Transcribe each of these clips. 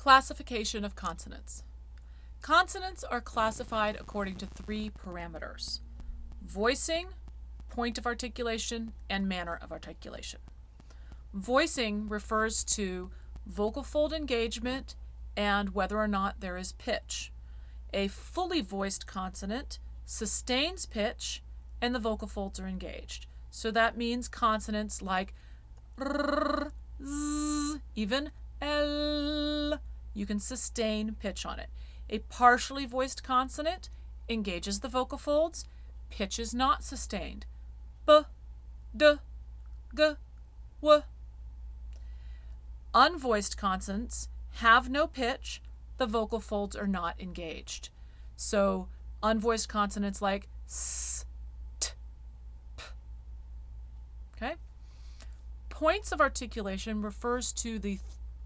Classification of consonants. Consonants are classified according to three parameters: voicing, point of articulation, and manner of articulation. Voicing refers to vocal fold engagement and whether or not there is pitch. A fully voiced consonant sustains pitch and the vocal folds are engaged. So that means consonants like r, z, even l, you can sustain pitch on it. A partially voiced consonant engages the vocal folds. Pitch is not sustained. B, d, g, w. Unvoiced consonants have no pitch. The vocal folds are not engaged. So unvoiced consonants like s, t, p. Okay? Points of articulation refers to the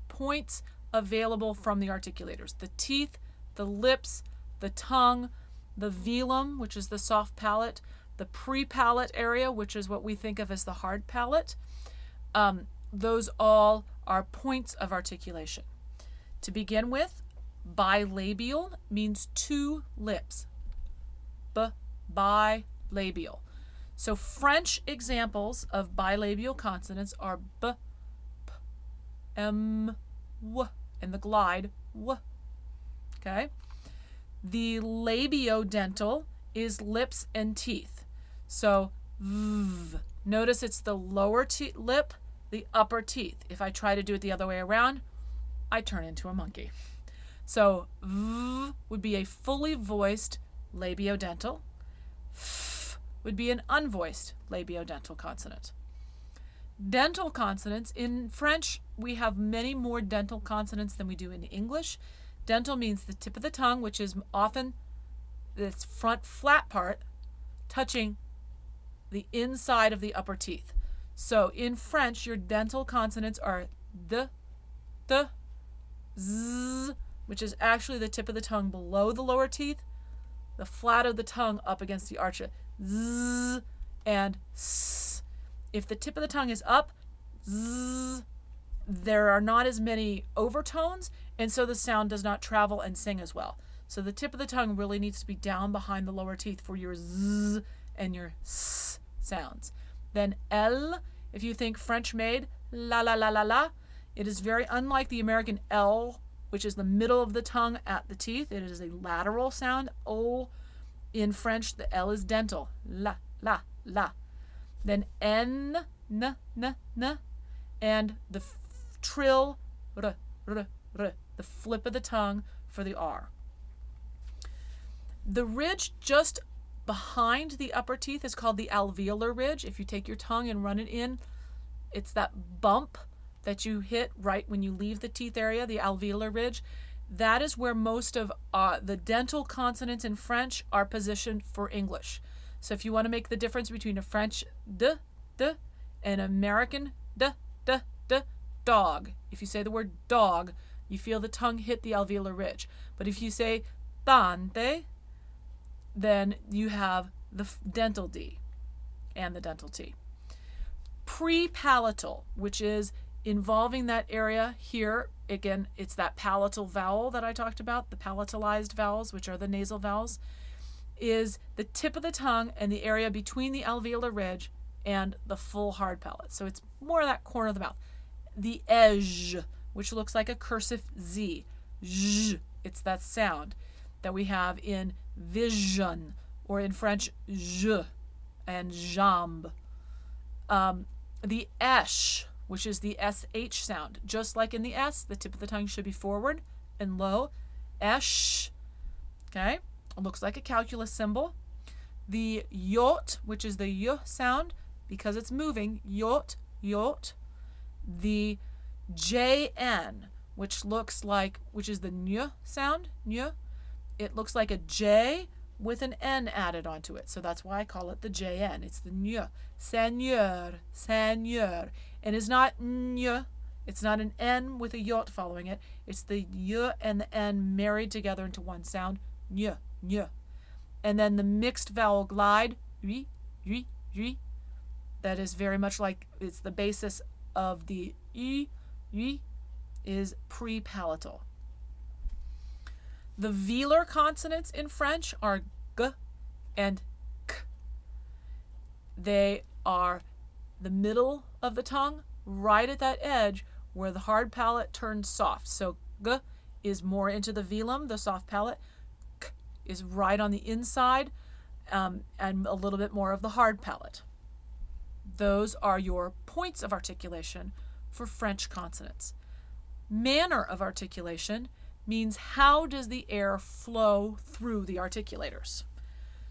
points available from the articulators: the teeth, the lips, the tongue, the velum, which is the soft palate, the pre-palate area, which is what we think of as the hard palate. Those all are points of articulation. To begin with, bilabial means two lips. Bilabial. So French examples of bilabial consonants are b, p, m, w, and the glide w. Okay? The labiodental is lips and teeth. So v. Notice it's the lower lip, the upper teeth. If I try to do it the other way around, I turn into a monkey. So v would be a fully voiced labiodental. F would be an unvoiced labiodental consonant. Dental consonants. In French, we have many more dental consonants than we do in English. Dental means the tip of the tongue, which is often this front flat part touching the inside of the upper teeth. So in French, your dental consonants are d, z, which is actually the tip of the tongue below the lower teeth, the flat of the tongue up against the arch, z, and s. If the tip of the tongue is up, z, there are not as many overtones, and so the sound does not travel and sing as well. So the tip of the tongue really needs to be down behind the lower teeth for your z and your s sounds. Then L, if you think French made, la la la la la, it is very unlike the American L, which is the middle of the tongue at the teeth. It is a lateral sound. O, in French, the L is dental. La, la, la. Then N, n, n, n, and the trill, r, r, r, the flip of the tongue for the R. The ridge just behind the upper teeth is called the alveolar ridge. If you take your tongue and run it in, it's that bump that you hit right when you leave the teeth area, the alveolar ridge. That is where most of the dental consonants in French are positioned for English. So if you want to make the difference between a French d, d, and American d, d, d, dog. If you say the word dog, you feel the tongue hit the alveolar ridge. But if you say tante, then you have the dental D and the dental T. Pre-palatal, which is involving that area here. Again, it's that palatal vowel that I talked about, the palatalized vowels, which are the nasal vowels, is the tip of the tongue and the area between the alveolar ridge and the full hard palate. So it's more of that corner of the mouth. The edge, which looks like a cursive Z. Zh, it's that sound that we have in vision, or in French, je and jambe. The esh, which is the SH sound. Just like in the S, the tip of the tongue should be forward and low. Esh, okay? It looks like a calculus symbol. The yot, which is the y sound, because it's moving, yot, yot. The JN, which is the ny sound, ny. It looks like a J with an N added onto it. So that's why I call it the JN. It's the ny. Seigneur, seigneur. And it's not ny. It's not an N with a yot following it. It's the y and the N married together into one sound. Ny, ny. And then the mixed vowel glide, ri, ri, ri. That is very much like, it's the basis of the I, is pre-palatal. The velar consonants in French are g and k. They are the middle of the tongue, right at that edge where the hard palate turns soft. So g is more into the velum, the soft palate. K is right on the inside, and a little bit more of the hard palate. Those are your points of articulation for French consonants. Manner of articulation means how does the air flow through the articulators.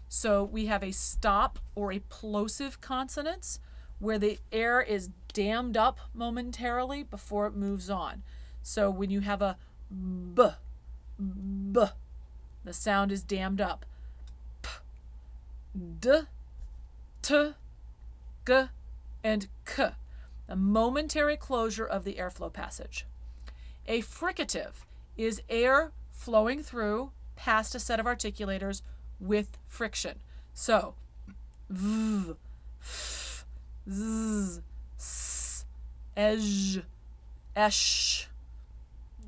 So we have a stop or a plosive consonants where the air is dammed up momentarily before it moves on. So when you have a b, b, the sound is dammed up. P, d, t, g, and k, a momentary closure of the airflow passage. A fricative is air flowing through past a set of articulators with friction. So, v, f, z, s, ej, esh.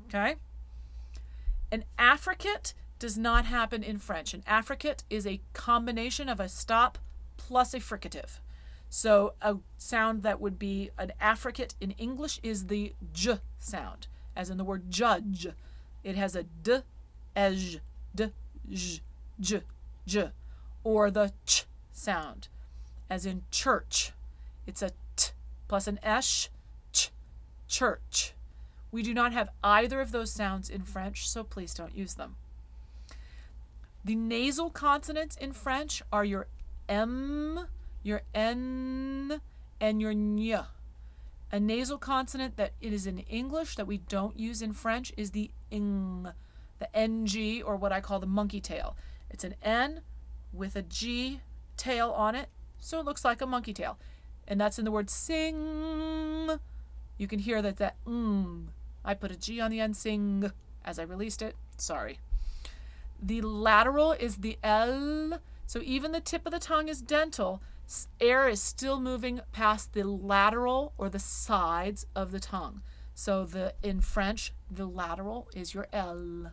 Okay? An affricate does not happen in French. An affricate is a combination of a stop plus a fricative. So a sound that would be an affricate in English is the j sound, as in the word judge. It has a d, ej, d, j, j, j. Or the ch sound, as in church. It's a t plus an esh, ch, church. We do not have either of those sounds in French, so please don't use them. The nasal consonants in French are your M, your N, and your N. A nasal consonant that it is in English that we don't use in French is the ing, the NG, or what I call the monkey tail. It's an N with a G tail on it, so it looks like a monkey tail. And that's in the word sing. You can hear that ng. I put a G on the end, sing, as I released it. Sorry. The lateral is the L, so even the tip of the tongue is dental. Air is still moving past the lateral or the sides of the tongue. So in French, the lateral is your L.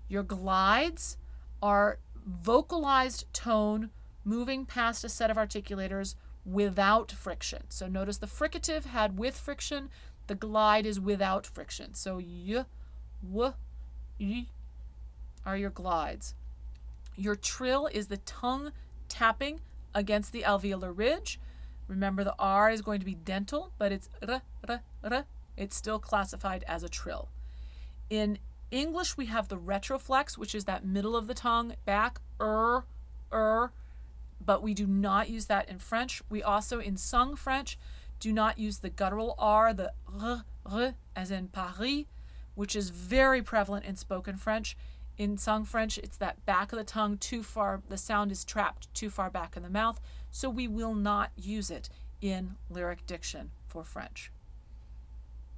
Your glides are vocalized tone moving past a set of articulators without friction. So notice the fricative had with friction, the glide is without friction. So y, w, y are your glides. Your trill is the tongue tapping against the alveolar ridge. Remember, the R is going to be dental, but it's r, r, r. It's still classified as a trill. In English, we have the retroflex, which is that middle of the tongue back, but we do not use that in French. We also, in sung French, do not use the guttural R, the r, as in Paris, which is very prevalent in spoken French. In sung French, it's that back of the tongue too far, the sound is trapped too far back in the mouth, so we will not use it in lyric diction for French.